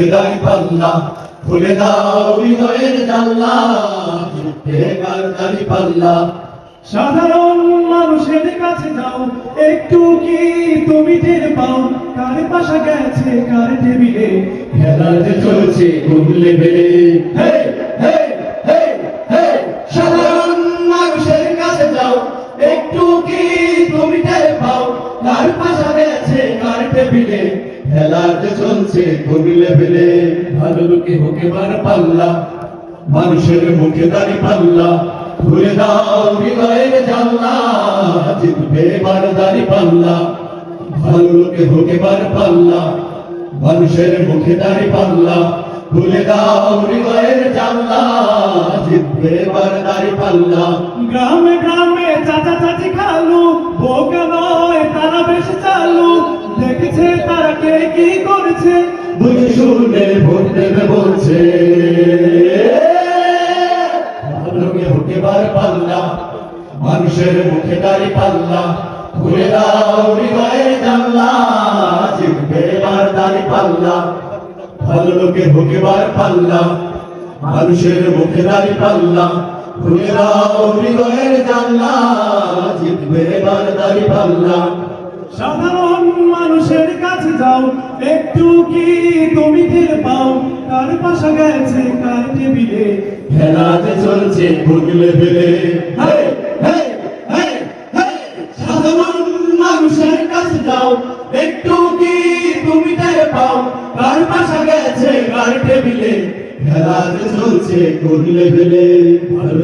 মুখে দাঁড়ি পাল্লা খুলে দাও হৃদয়ের জানলা, এবার দাঁড়ি পাল্লা। সাধারণ মানুষের কাছে যাও, একটু কি তুমি টের পাও? কার পাশা গেছে কার টেবিলে, খেলা যে চলছে কোন লেভেলে। হে হে হে হে সাধারণ মানুষের কাছে যাও, একটু কি তুমি টের পাও? কার পাশা গেছে কার টেবিলে, খেলা যে চলছে কোন লেভেলে। ভালো লোকে হোক এবার পাল্লা, মানুষের মুখে দাঁড়ি পাল্লা খুলে দাও হৃদয়ের জানলা, জিতবে এবার দাঁড়ি পাল্লা। ভালো লোকে হোক এবার পাল্লা, মানুষের মুখে দাঁড়ি পাল্লা খুলে দাও হৃদয়ের জানলা, জিতবে এবার দাঁড়ি পাল্লা। গ্রামে গ্রামে চাচা চাচি খালু, বোকা নয় তারা বেশ চালু, দেখেছে তারা কে কি করেছে, বুঝে শুনে ভোট দেবে বলছে। ভালো লোকে হোক এবার পাল্লা, মানুষের মুখে দাঁড়ি পাল্লা খুলে দাও হৃদয়ের জানলা, জিতবে এবার দাঁড়ি পাল্লা। ভালো লোকে হোক এবার পাল্লা, মানুষের মুখে দাঁড়ি পাল্লা খুলে দাও হৃদয়ের জানলা, জিতবে এবার দাঁড়ি পাল্লা। সাধারণ মানুষের কাছে যাও, একটু কি তুমি টের পাও? কার পাশা গেছে কার টেবিলে, খেলা যে চলছে কোন লেভেলে। হে হে হে হে সাধারণ মানুষের কাছে যাও, একটু কি তুমি টের পাও? কার পাশা গেছে কার টেবিলে, খেলা যে চলছে কোন লেভেলে। ভালো